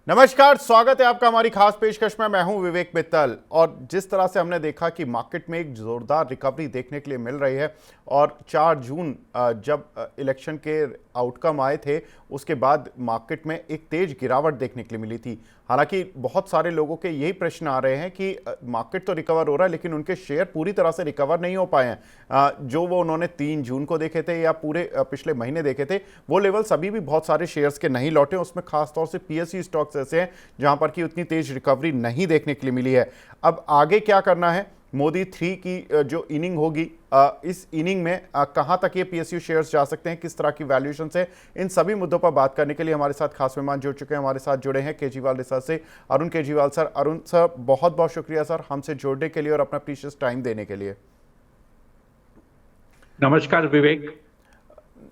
नमस्कार, स्वागत है आपका हमारी खास पेशकश में। मैं हूं विवेक मित्तल। और जिस तरह से हमने देखा कि मार्केट में एक जोरदार रिकवरी देखने के लिए मिल रही है और 4 जून जब इलेक्शन के आउटकम आए थे उसके बाद मार्केट में एक तेज गिरावट देखने के लिए मिली थी। हालांकि बहुत सारे लोगों के यही प्रश्न आ रहे हैं कि मार्केट तो रिकवर हो रहा है लेकिन उनके शेयर पूरी तरह से रिकवर नहीं हो पाए हैं। जो वो उन्होंने 3 जून को देखे थे या पूरे पिछले महीने देखे थे वो लेवल्स अभी भी बहुत सारे शेयर्स के नहीं लौटे। उसमें खासतौर से पीएसयू स्टॉक्स ऐसे हैं जहां पर कि उतनी तेज रिकवरी नहीं देखने के लिए मिली है। अब आगे क्या करना है? मोदी 3 की जो इनिंग होगी, इस इनिंग में कहां तक ये पीएसयू शेयर्स जा सकते हैं, किस तरह की वैल्यूएशन है, इन सभी मुद्दों पर बात करने के लिए हमारे साथ खास मेहमान जुड़ चुके हैं। हमारे साथ जुड़े हैं केजरीवाल रिसर्च से अरुण केजरीवाल सर। अरुण सर, बहुत बहुत शुक्रिया सर हमसे जुड़ने के लिए और अपना प्रीशियस टाइम देने के लिए। नमस्कार विवेक।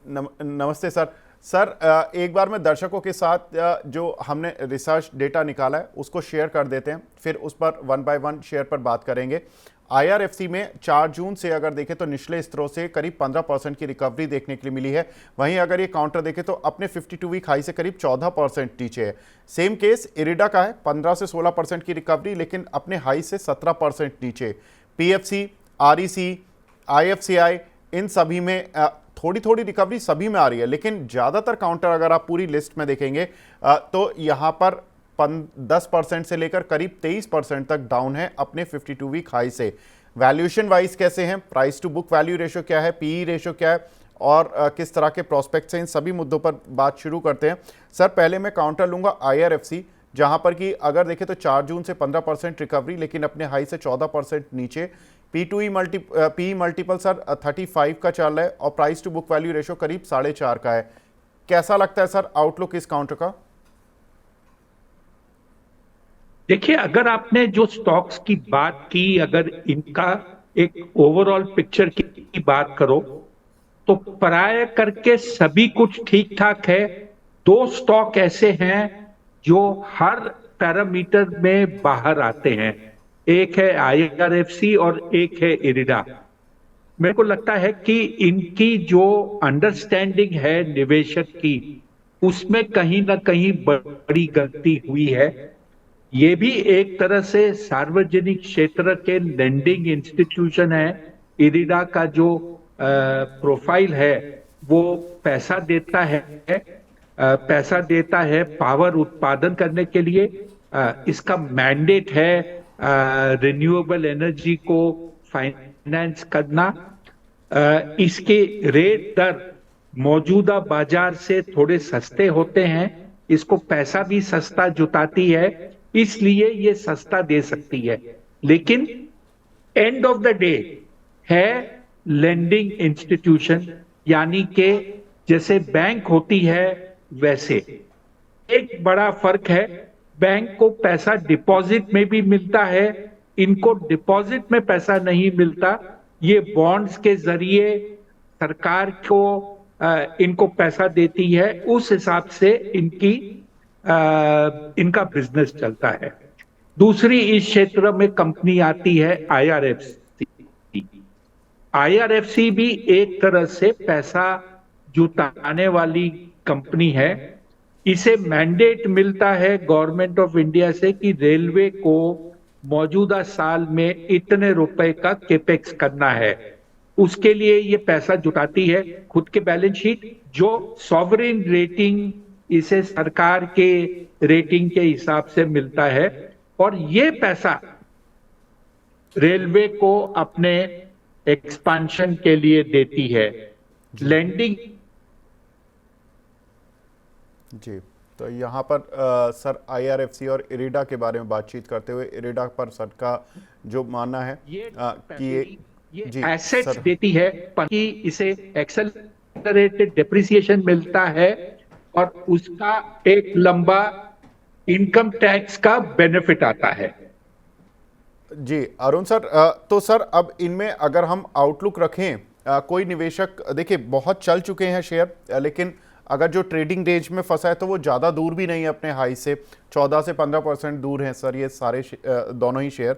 नमस्ते सर। सर, एक बार मैं दर्शकों के साथ जो हमने रिसर्च डेटा निकाला है उसको शेयर कर देते हैं, फिर उस पर 1 बाय 1 शेयर पर बात करेंगे। आईआरएफसी में 4 जून से अगर देखें तो निचले स्तरों से करीब 15% की रिकवरी देखने के लिए मिली है। वहीं अगर ये काउंटर देखें तो अपने 52 वीक हाई से करीब 14% नीचे है। सेम केस इरिडा का है, 15 से 16% की रिकवरी लेकिन अपने हाई से 17% नीचे। पीएफसी, आरईसी, आईएफसीआई, इन सभी में थोड़ी थोड़ी रिकवरी सभी में आ रही है, लेकिन ज़्यादातर काउंटर अगर आप पूरी लिस्ट में देखेंगे तो यहाँ पर 10% से लेकर करीब 23% तक डाउन है अपने 52 वीक हाई से। वैल्यूएशन वाइज कैसे हैं, price to book value ratio क्या है, पीई रेशो क्या है और किस तरह के प्रोस्पेक्ट्स हैं, इन सभी मुद्दों पर बात शुरू करते हैं। सर, पहले मैं काउंटर लूंगा आईआरएफसी, जहां पर कि अगर देखें तो 4 जून से 15% रिकवरी लेकिन अपने हाई से 14% नीचे। पी मल्टीपल सर 35 का चल रहा है और price to book value ratio करीब 4.5 का है। कैसा लगता है सर आउटलुक इस काउंटर का? देखिए, अगर आपने जो स्टॉक्स की बात की, अगर इनका एक ओवरऑल पिक्चर की बात करो तो प्राय करके सभी कुछ ठीक ठाक है। 2 स्टॉक ऐसे हैं जो हर पैरामीटर में बाहर आते हैं, एक है आईआरएफसी और एक है इरिडा। मेरे को लगता है कि इनकी जो अंडरस्टैंडिंग है निवेशक की, उसमें कहीं ना कहीं बड़ी गलती हुई है। ये भी एक तरह से सार्वजनिक क्षेत्र के लेंडिंग इंस्टीट्यूशन है। इरिडा का जो प्रोफाइल है वो पैसा देता है, पावर उत्पादन करने के लिए। इसका मैंडेट है रिन्यूएबल एनर्जी को फाइनेंस करना। इसके रेट दर मौजूदा बाजार से थोड़े सस्ते होते हैं, इसको पैसा भी सस्ता जुटाती है, इसलिए ये सस्ता दे सकती है। लेकिन एंड ऑफ द डे है लेंडिंग इंस्टीट्यूशन, यानी कि जैसे बैंक होती है वैसे। एक बड़ा फर्क है, बैंक को पैसा डिपॉजिट में भी मिलता है, इनको डिपॉजिट में पैसा नहीं मिलता। ये बॉन्ड्स के जरिए सरकार को इनको पैसा देती है, उस हिसाब से इनका बिजनेस चलता है। दूसरी इस क्षेत्र में कंपनी आती है आईआरएफसी। आईआरएफसी भी एक तरह से पैसा जुटाने वाली कंपनी है। इसे मैंडेट मिलता है गवर्नमेंट ऑफ इंडिया से कि रेलवे को मौजूदा साल में इतने रुपए का केपेक्स करना है। उसके लिए ये पैसा जुटाती है, खुद के बैलेंस शीट, जो सॉवरेन रेटिंग इसे सरकार के रेटिंग के हिसाब से मिलता है, और ये पैसा रेलवे को अपने एक्सपांशन के लिए देती है। लैंडिंग जी, तो यहाँ पर सर आईआरएफसी और इरिडा के बारे में बातचीत करते हुए इरिडा पर सर का जो मानना है कि ये एसेट्स देती है, ताकि इसे एक्सेलरेटेड डेप्रिसिएशन मिलता है और उसका एक लंबा इनकम टैक्स का बेनिफिट आता है। जी अरुण सर, तो सर अब इनमें अगर हम आउटलुक रखें, कोई निवेशक देखिए बहुत चल चुके हैं शेयर, लेकिन अगर जो ट्रेडिंग रेंज में फंसा है तो वो ज़्यादा दूर भी नहीं है अपने हाई से, 14 से 15% दूर हैं सर ये सारे दोनों ही शेयर।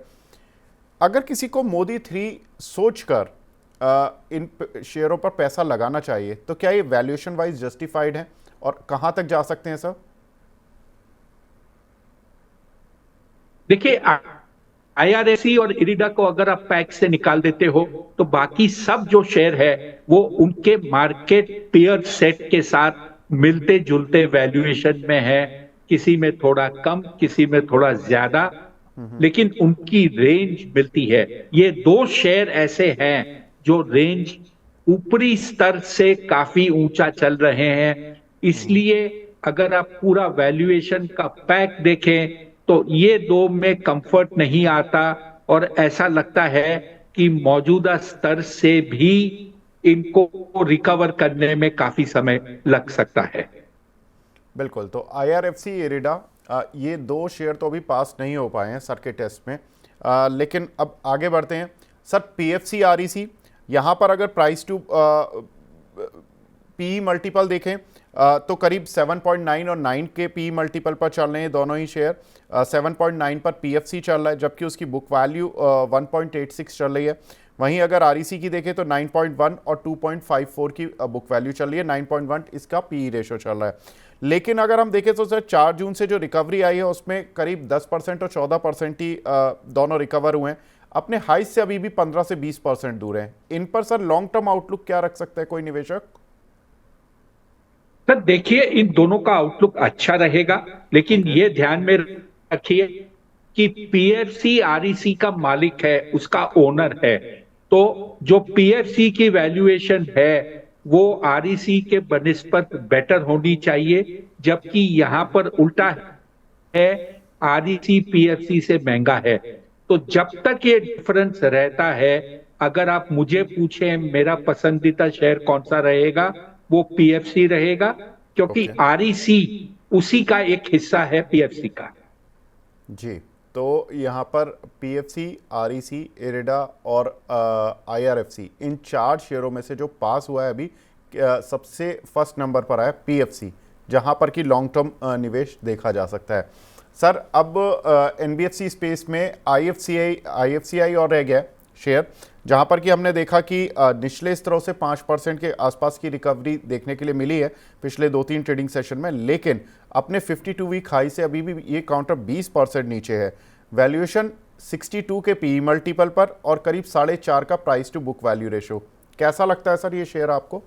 अगर किसी को मोदी 3 सोचकर इन शेयरों पर पैसा लगाना चाहिए तो क्या ये वैल्यूएशन वाइज जस्टिफाइड है और कहाँ तक जा सकते हैं सर? देखिए, आईआरएससी और इरिडा को अगर आप पैक से निकाल देते हो तो बाकी सब जो शेयर है वो उनके मार्केट पेयर सेट के साथ मिलते जुलते वैल्यूएशन में है। किसी में थोड़ा कम, किसी में थोड़ा ज्यादा, लेकिन उनकी रेंज मिलती है। ये दो शेयर ऐसे हैं जो रेंज ऊपरी स्तर से काफी ऊंचा चल रहे हैं। इसलिए अगर आप पूरा वैल्यूएशन का पैक देखें तो ये दो में कंफर्ट नहीं आता और ऐसा लगता है कि मौजूदा स्तर से भी इनको रिकवर करने में काफी समय लग सकता है। बिल्कुल। तो आईआरएफसी इरिडा ये दो शेयर तो अभी पास नहीं हो पाए हैं सर के टेस्ट में, लेकिन अब आगे बढ़ते हैं सर। पीएफसी आरईसी, यहाँ पर अगर प्राइस टू पी मल्टीपल देखें तो करीब 7.9 और 9 के पी मल्टीपल पर चल रहे हैं दोनों ही शेयर। 7.9 पर पीएफसी चल रहा है जबकि उसकी बुक वैल्यू 1.86 चल रही है। वहीं अगर आरईसी की देखें तो 9.1 और 2.54 की बुक वैल्यू चल रही है। 9.1 इसका पी रेशो चल रहा है। लेकिन अगर हम देखें तो सर 4 जून से जो रिकवरी आई है उसमें करीब 10% और 14% ही दोनों रिकवर हुए हैं। अपने हाई से अभी भी 15 से 20% दूर हैं। इन पर सर लॉन्ग टर्म आउटलुक क्या रख सकता है कोई निवेशक? सर देखिए, इन दोनों का आउटलुक अच्छा रहेगा, लेकिन ये ध्यान में रखिए कि पीएफसी आरईसी का मालिक है, उसका ओनर है। तो जो पीएफसी की वैल्यूएशन है वो आरईसी के बनिस्बत बेटर होनी चाहिए, जबकि यहां पर उल्टा है, आरईसी पीएफसी से महंगा है। तो जब तक ये डिफरेंस रहता है, अगर आप मुझे पूछें मेरा पसंदीदा शेयर कौन सा रहेगा, वो पीएफसी रहेगा, क्योंकि ओके आरईसी उसी का एक हिस्सा है पीएफसी का। जी। तो यहाँ पर पीएफसी, आरईसी, इरिडा और आईआरएफसी, इन 4 शेयरों में से जो पास हुआ है अभी सबसे फर्स्ट नंबर पर आया पीएफसी, जहाँ पर कि लॉन्ग टर्म निवेश देखा जा सकता है। सर अब एनबीएफसी स्पेस में आईएफसीआई और रह गया शेयर, जहां पर कि हमने देखा कि निचले स्तरों से 5% के आसपास की रिकवरी देखने के लिए मिली है पिछले 2-3 ट्रेडिंग सेशन में, लेकिन अपने 52 वीक हाई से अभी भी ये काउंटर 20% नीचे है। वैल्यूएशन 62 के पी मल्टीपल पर और करीब 4.5 का price to book value ratio. कैसा लगता है सर ये शेयर आपको?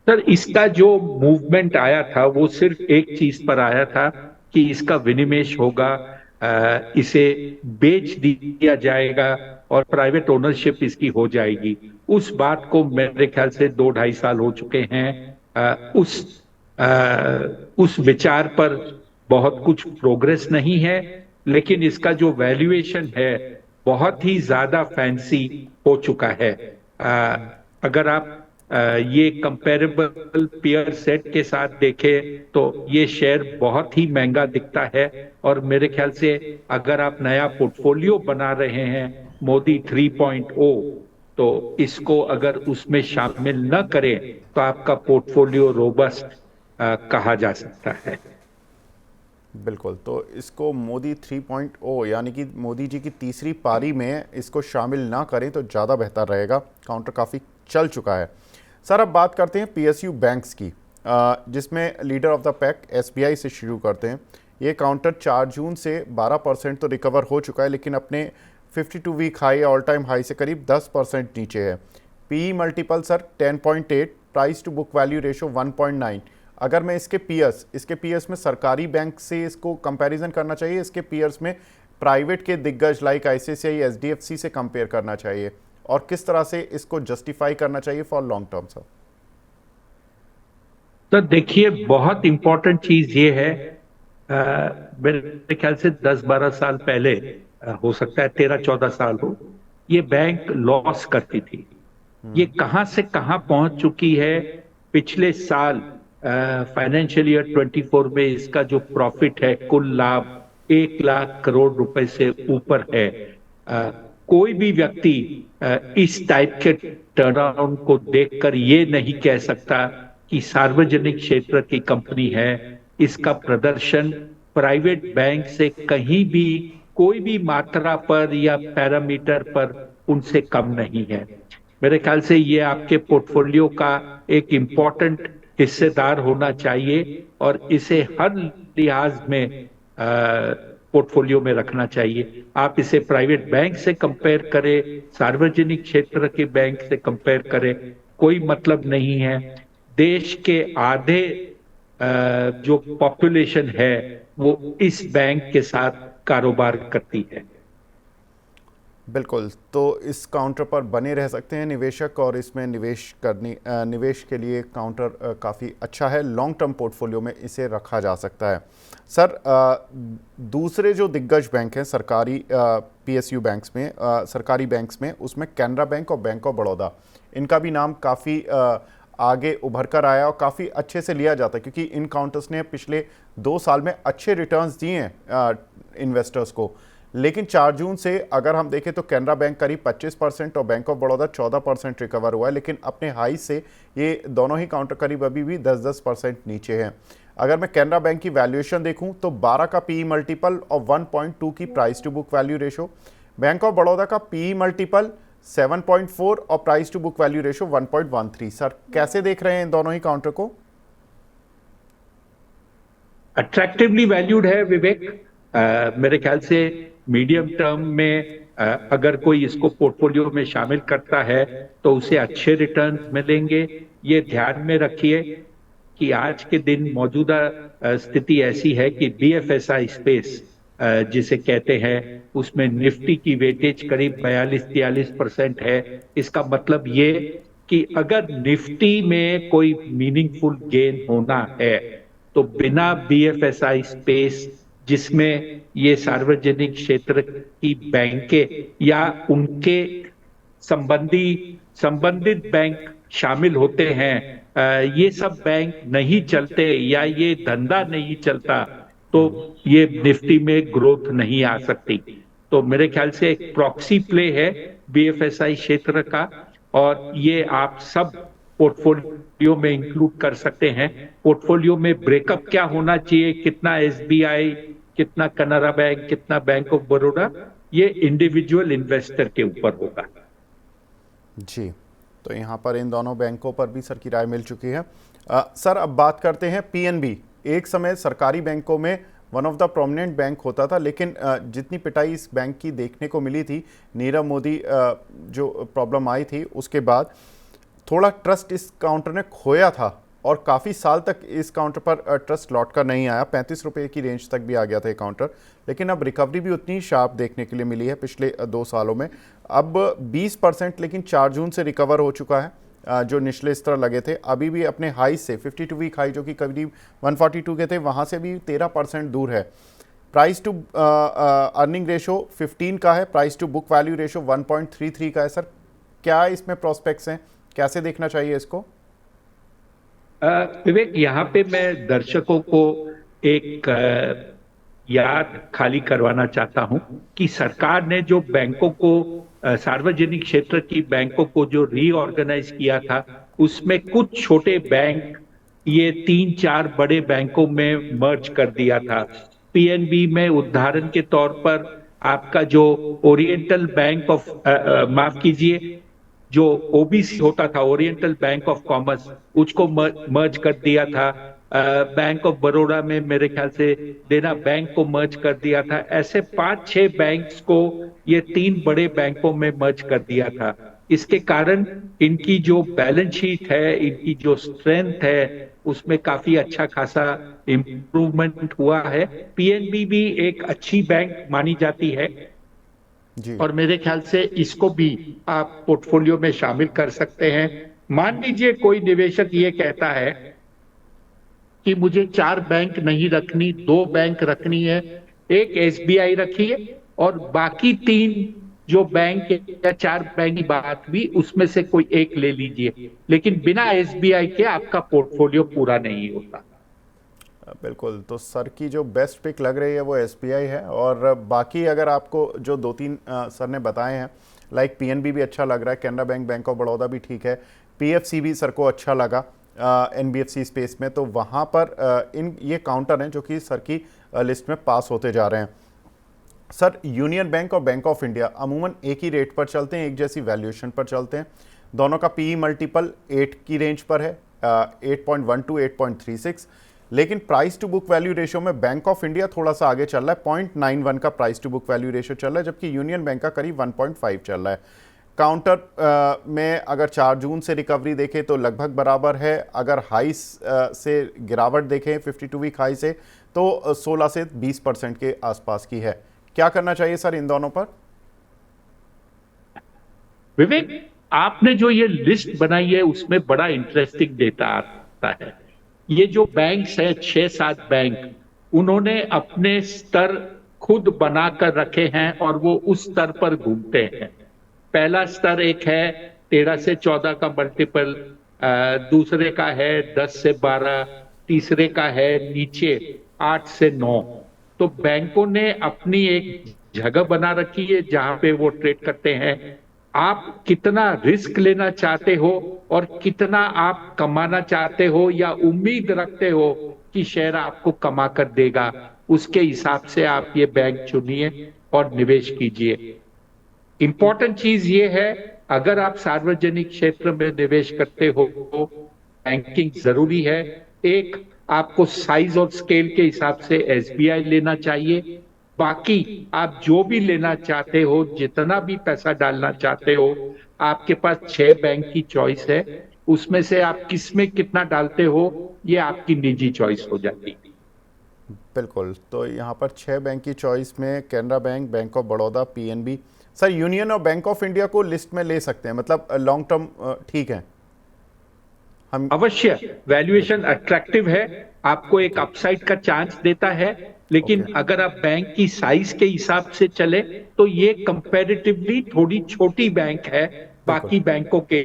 सर इसका जो मूवमेंट आया था वो सिर्फ एक चीज पर आया था कि इसका विनिवेश होगा, इसे बेच दिया जाएगा और प्राइवेट ओनरशिप इसकी हो जाएगी। उस बात को मेरे ख्याल से 2-2.5 साल हो चुके हैं। उस विचार पर बहुत कुछ प्रोग्रेस नहीं है, लेकिन इसका जो वैल्यूएशन है बहुत ही ज्यादा फैंसी हो चुका है। अगर आप ये कंपेरेबल पेयर सेट के साथ देखें तो ये शेयर बहुत ही महंगा दिखता है। और मेरे ख्याल से अगर आप नया पोर्टफोलियो बना रहे हैं मोदी 3.0, तो इसको अगर उसमें शामिल न करें तो आपका पोर्टफोलियो रोबस्ट कहा जा सकता है। बिल्कुल। तो इसको मोदी 3.0 यानी कि मोदी जी की तीसरी पारी में इसको शामिल ना करें तो ज़्यादा बेहतर रहेगा। काउंटर काफ़ी चल चुका है। सर अब बात करते हैं पीएसयू बैंक्स की, जिसमें leader of the pack SBI से शुरू करते हैं। ये काउंटर 4 जून से 12% तो रिकवर हो चुका है, लेकिन अपने 52 week high all time high से करीब 10% नीचे है। P multiple sir 10.8, price to book value ratio 1.9। अगर मैं इसके पीएस में सरकारी बैंक से इसको कंपैरिजन करना चाहिए, इसके पीयर्स में प्राइवेट के दिग्गज लाइक आईसीआईसीआई, एचडीएफसी से कंपेयर करना चाहिए, और किस तरह से इसको जस्टिफाई करना चाहिए फॉर लॉन्ग टर्म सर? तो देखिए, बहुत इंपॉर्टेंट चीज ये है, मेरे ख्याल से 10-12 साल पहले, हो सकता है 13-14 साल हो, ये बैंक लॉस करती थी। ये कहां से कहां पहुंच चुकी है। पिछले साल फाइनेंशियल ईयर 24 में इसका जो प्रॉफिट है, कुल लाभ 1 लाख करोड़ रुपए से ऊपर है। कोई भी व्यक्ति इस टाइप के टर्नअराउंड को देखकर ये नहीं कह सकता कि सार्वजनिक क्षेत्र की कंपनी है। इसका प्रदर्शन प्राइवेट बैंक से कहीं भी कोई भी मात्रा पर या पैरामीटर पर उनसे कम नहीं है। मेरे ख्याल से ये आपके पोर्टफोलियो का एक इम्पॉर्टेंट हिस्सेदार होना चाहिए और इसे हर लिहाज में पोर्टफोलियो में रखना चाहिए। आप इसे प्राइवेट बैंक से कंपेयर करें, सार्वजनिक क्षेत्र के बैंक से कंपेयर करें, कोई मतलब नहीं है। देश के आधे जो पॉपुलेशन है वो इस बैंक के साथ कारोबार करती है। बिल्कुल, तो इस काउंटर पर बने रह सकते हैं निवेशक, और इसमें निवेश के लिए काउंटर काफ़ी अच्छा है। लॉन्ग टर्म पोर्टफोलियो में इसे रखा जा सकता है। सर, दूसरे जो दिग्गज बैंक हैं सरकारी पीएसयू बैंक्स में, सरकारी बैंक्स में, उसमें कैनरा बैंक और बैंक ऑफ बड़ौदा, इनका भी नाम काफ़ी आगे उभर कर आया और काफ़ी अच्छे से लिया जाता है, क्योंकि इन काउंटर्स ने पिछले 2 साल में अच्छे रिटर्न्स दिए हैं इन्वेस्टर्स को। लेकिन 4 जून से अगर हम देखें तो कैनरा बैंक करीब 25% और बैंक ऑफ बड़ौदा 14% रिकवर हुआ है, लेकिन अपने हाई से ये दोनों ही काउंटर करीब अभी भी 10% नीचे हैं। अगर मैं कैनरा बैंक की वैल्यूएशन देखूं तो 12 का पीई मल्टीपल और 1.2 की price to book value ratio, bank of Baroda का पीई मल्टीपल 7.4 और price to book value ratio 1.13। Sir, कैसे देख रहे हैं इन दोनों ही काउंटर को? अट्रैक्टिवली वैल्यूड है विवेक। मेरे ख्याल से मीडियम टर्म में अगर कोई इसको पोर्टफोलियो में शामिल करता है तो उसे अच्छे रिटर्न मिलेंगे। ये ध्यान में रखिए कि आज के दिन मौजूदा स्थिति ऐसी है कि बीएफएसआई स्पेस जिसे कहते हैं, उसमें निफ्टी की वेटेज करीब 42-43% है। इसका मतलब ये कि अगर निफ्टी में कोई मीनिंगफुल गेन होना है तो बिना बीएफएसआई स्पेस, जिसमें ये सार्वजनिक क्षेत्र की बैंकें या उनके संबंधित बैंक शामिल होते हैं, ये सब बैंक नहीं चलते या ये धंधा नहीं चलता तो ये निफ्टी में ग्रोथ नहीं आ सकती। तो मेरे ख्याल से एक प्रॉक्सी प्ले है बीएफएसआई क्षेत्र का, और ये आप सब पोर्टफोलियो में इंक्लूड कर सकते हैं। पोर्टफोलियो में ब्रेकअप क्या होना चाहिए, कितना एसबीआई, कितना कनारा बैंक, कितना बैंक ऑफ बड़ौदा, ये इंडिविजुअल इन्वेस्टर के ऊपर होगा। जी, तो यहाँ पर इन दोनों बैंकों पर भी सर की राय मिल चुकी है। सर, अब बात करते हैं पीएनबी। एक समय सरकारी बैंकों में one of the prominent bank होता था, लेकिन जितनी पिटाई इस बैंक की देखने को मिली थी, नीरव मोदी जो प्रॉब्लम आई थी उसके बाद थोड़ा ट्रस्ट इस काउंटर ने खोया था और काफ़ी साल तक इस काउंटर पर ट्रस्ट लौट कर नहीं आया। 35 रुपये की रेंज तक भी आ गया था ये काउंटर, लेकिन अब रिकवरी भी उतनी शार्प देखने के लिए मिली है पिछले 2 सालों में। अब 20% लेकिन 4 जून से रिकवर हो चुका है। जो निचले स्तर लगे थे अभी भी अपने हाई से 52 वीक हाई जो कि करीब 142 के थे, वहाँ से भी 13% दूर है। प्राइस टू अर्निंग रेशो 15 का है, price to book value ratio 1.33 का है। सर, क्या इसमें प्रोस्पेक्ट्स हैं, कैसे देखना चाहिए इसको? विवेक, यहाँ पे मैं दर्शकों को एक याद खाली करवाना चाहता हूं कि सरकार ने जो बैंकों को, सार्वजनिक क्षेत्र की बैंकों को जो रीऑर्गेनाइज किया था, उसमें कुछ छोटे बैंक ये 3-4 बड़े बैंकों में मर्ज कर दिया था। पीएनबी में उदाहरण के तौर पर आपका जो ओरिएंटल बैंक ऑफ, माफ कीजिए, जो ओबीसी होता था, ओरिएंटल बैंक ऑफ कॉमर्स, उसको मर्ज कर दिया था। बैंक ऑफ बड़ौदा में मेरे ख्याल से देना बैंक को मर्ज कर दिया था। ऐसे 5-6 बैंक्स को ये 3 बड़े बैंकों में मर्ज कर दिया था। इसके कारण इनकी जो बैलेंस शीट है, इनकी जो स्ट्रेंथ है, उसमें काफी अच्छा खासा इंप्रूवमेंट हुआ है। पीएनबी भी एक अच्छी बैंक मानी जाती है जी। और मेरे ख्याल से इसको भी आप पोर्टफोलियो में शामिल कर सकते हैं। मान लीजिए कोई निवेशक ये कहता है कि मुझे 4 बैंक नहीं रखनी, 2 बैंक रखनी है, एक एसबीआई रखिए और बाकी 3 जो बैंक या 4 बैंक की बात भी, उसमें से कोई एक ले लीजिए, लेकिन बिना एसबीआई के आपका पोर्टफोलियो पूरा नहीं होता। बिल्कुल, तो सर की जो बेस्ट पिक लग रही है वो एसबीआई है, और बाकी अगर आपको जो 2-3 सर ने बताए हैं, लाइक पीएनबी भी अच्छा लग रहा है, Canara bank, bank of Baroda भी ठीक है, पीएफसी भी सर को अच्छा लगा एनबीएफसी स्पेस में, तो वहाँ पर इन ये काउंटर हैं जो कि सर की लिस्ट में पास होते जा रहे हैं। सर, यूनियन बैंक और बैंक ऑफ इंडिया अमूमन एक ही रेट पर चलते हैं, एक जैसी वैल्यूएशन पर चलते हैं। दोनों का पीई मल्टीपल 8 की रेंज पर है, 8.1 to 8.36। लेकिन price to book value ratio में बैंक ऑफ इंडिया थोड़ा सा आगे चल रहा है, 0.91 का price to book value ratio चल रहा है, जबकि यूनियन बैंक का करीब 1.5 चल रहा है। काउंटर में अगर 4 जून से रिकवरी देखें तो लगभग बराबर है, अगर हाई से गिरावट देखें 52 वीक हाई से तो 16 से 20% के आसपास की है। क्या करना चाहिए सर इन दोनों पर? विवेक, आपने जो ये लिस्ट बनाई है उसमें बड़ा इंटरेस्टिंग डेटा आता है। ये जो बैंक्स है 6-7 बैंक, उन्होंने अपने स्तर खुद बनाकर रखे हैं और वो उस स्तर पर घूमते हैं। पहला स्तर एक है 13 से 14 का मल्टीपल, दूसरे का है 10 से 12, तीसरे का है नीचे 8 से 9। तो बैंकों ने अपनी एक जगह बना रखी है जहां पे वो ट्रेड करते हैं। आप कितना रिस्क लेना चाहते हो और कितना आप कमाना चाहते हो या उम्मीद रखते हो कि शेयर आपको कमा कर देगा, उसके हिसाब से आप ये बैंक चुनिए और निवेश कीजिए। इंपॉर्टेंट चीज ये है, अगर आप सार्वजनिक क्षेत्र में निवेश करते हो तो बैंकिंग जरूरी है। एक, आपको साइज और स्केल के हिसाब से एसबीआई लेना चाहिए। बाकी आप जो भी लेना चाहते हो, जितना भी पैसा डालना चाहते हो, आपके पास 6 बैंक की चॉइस है। उसमें से आप किस में कितना डालते हो ये आपकी निजी चॉइस हो जाती है। बिल्कुल, तो यहाँ पर 6 बैंक की चॉइस में Canara bank, bank of Baroda, PNB. Sir union और बैंक ऑफ इंडिया को लिस्ट में ले सकते हैं, मतलब लॉन्ग टर्म ठीक है? हम अवश्य, वैल्यूएशन अट्रैक्टिव है, आपको एक अपसाइड का चांस देता है। लेकिन अगर आप बैंक की साइज के हिसाब से चले तो ये कंपैरेटिवली थोड़ी छोटी बैंक है बाकी बैंकों के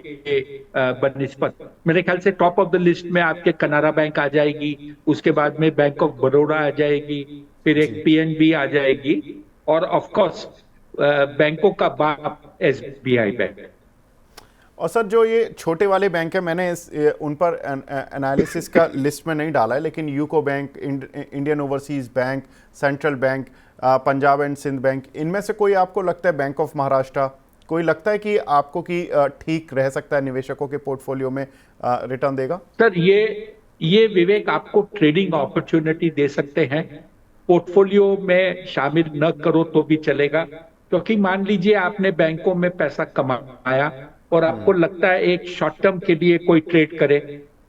बनिस्बत। मेरे ख्याल से टॉप ऑफ द लिस्ट में आपके कनारा बैंक आ जाएगी, उसके बाद में बैंक ऑफ बड़ौदा आ जाएगी, फिर एक पीएनबी आ जाएगी और ऑफ कोर्स बैंकों का बाप एसबीआई बैंक। और सर जो ये छोटे वाले बैंक है, मैंने उन पर एनालिसिस का लिस्ट में नहीं डाला है, लेकिन UCO bank, Indian overseas bank, central bank, Punjab and Sind bank, इनमें से कोई आपको लगता है, बैंक ऑफ महाराष्ट्र, कोई लगता है कि आपको कि ठीक रह सकता है, निवेशकों के पोर्टफोलियो में रिटर्न देगा? सर ये विवेक आपको ट्रेडिंग अपॉर्चुनिटी दे सकते हैं, पोर्टफोलियो में शामिल न करो तो भी चलेगा। क्योंकि मान लीजिए आपने बैंकों में पैसा कमाया और आपको लगता है एक शॉर्ट टर्म के लिए कोई ट्रेड करे,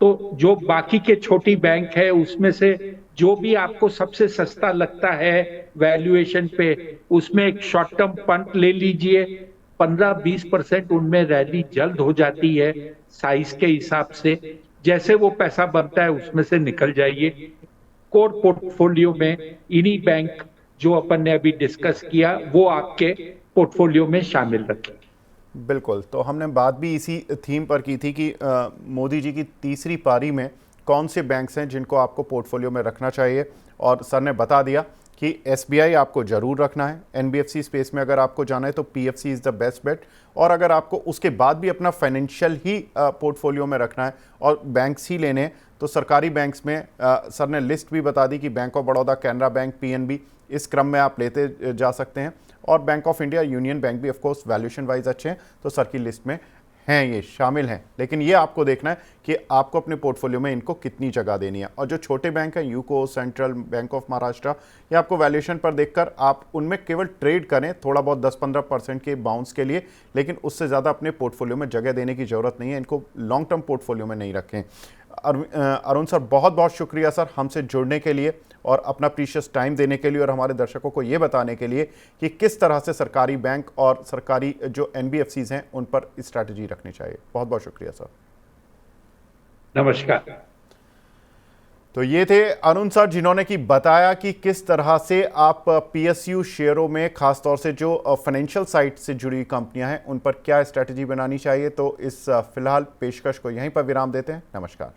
तो जो बाकी के छोटी बैंक है उसमें से जो भी आपको सबसे सस्ता लगता है वैल्यूएशन पे, उसमें एक शॉर्ट टर्म पंट ले लीजिए। 15-20% उनमें रैली जल्द हो जाती है साइज के हिसाब से। जैसे वो पैसा बनता है उसमें से निकल जाइए। कोर पोर्टफोलियो में इन्हीं बैंक जो अपन ने अभी डिस्कस किया वो आपके पोर्टफोलियो में शामिल रखें। बिल्कुल, तो हमने बात भी इसी थीम पर की थी कि मोदी जी की तीसरी पारी में कौन से बैंक्स हैं जिनको आपको पोर्टफोलियो में रखना चाहिए, और सर ने बता दिया कि एसबीआई आपको ज़रूर रखना है। एनबीएफसी स्पेस में अगर आपको जाना है तो PFC is the best bet, और अगर आपको उसके बाद भी अपना फाइनेंशियल ही पोर्टफोलियो में रखना है और बैंक्स ही लेने हैं तो सरकारी बैंक्स में सर ने लिस्ट भी बता दी कि bank of Baroda, Canara bank, PNB, इस क्रम में आप लेते जा सकते हैं। और bank of India, union bank भी ऑफ कोर्स वैल्यूएशन वाइज अच्छे हैं, तो सर की लिस्ट में हैं, ये शामिल हैं। लेकिन ये आपको देखना है कि आपको अपने पोर्टफोलियो में इनको कितनी जगह देनी है। और जो छोटे बैंक हैं, UCO, central, bank of Maharashtra, ये आपको वैल्यूएशन पर देखकर आप उनमें केवल ट्रेड करें थोड़ा बहुत 10-15% के बाउंस के लिए, लेकिन उससे ज़्यादा अपने पोर्टफोलियो में जगह देने की ज़रूरत नहीं है। इनको लॉन्ग टर्म पोर्टफोलियो में नहीं रखें। अरुण सर, बहुत बहुत शुक्रिया सर हमसे जुड़ने के लिए और अपना प्रीशियस टाइम देने के लिए, और हमारे दर्शकों को ये बताने के लिए कि किस तरह से सरकारी बैंक और सरकारी जो एनबीएफसीज हैं उन पर स्ट्रैटेजी रखनी चाहिए। बहुत बहुत शुक्रिया सर। नमस्कार। तो ये थे अरुण सर, जिन्होंने कि बताया कि किस तरह से आप पीएसयू शेयरों में, खासतौर से जो फाइनेंशियल साइट से जुड़ी कंपनियां हैं, उन पर क्या स्ट्रैटेजी बनानी चाहिए। तो इस फिलहाल पेशकश को यहीं पर विराम देते हैं। नमस्कार।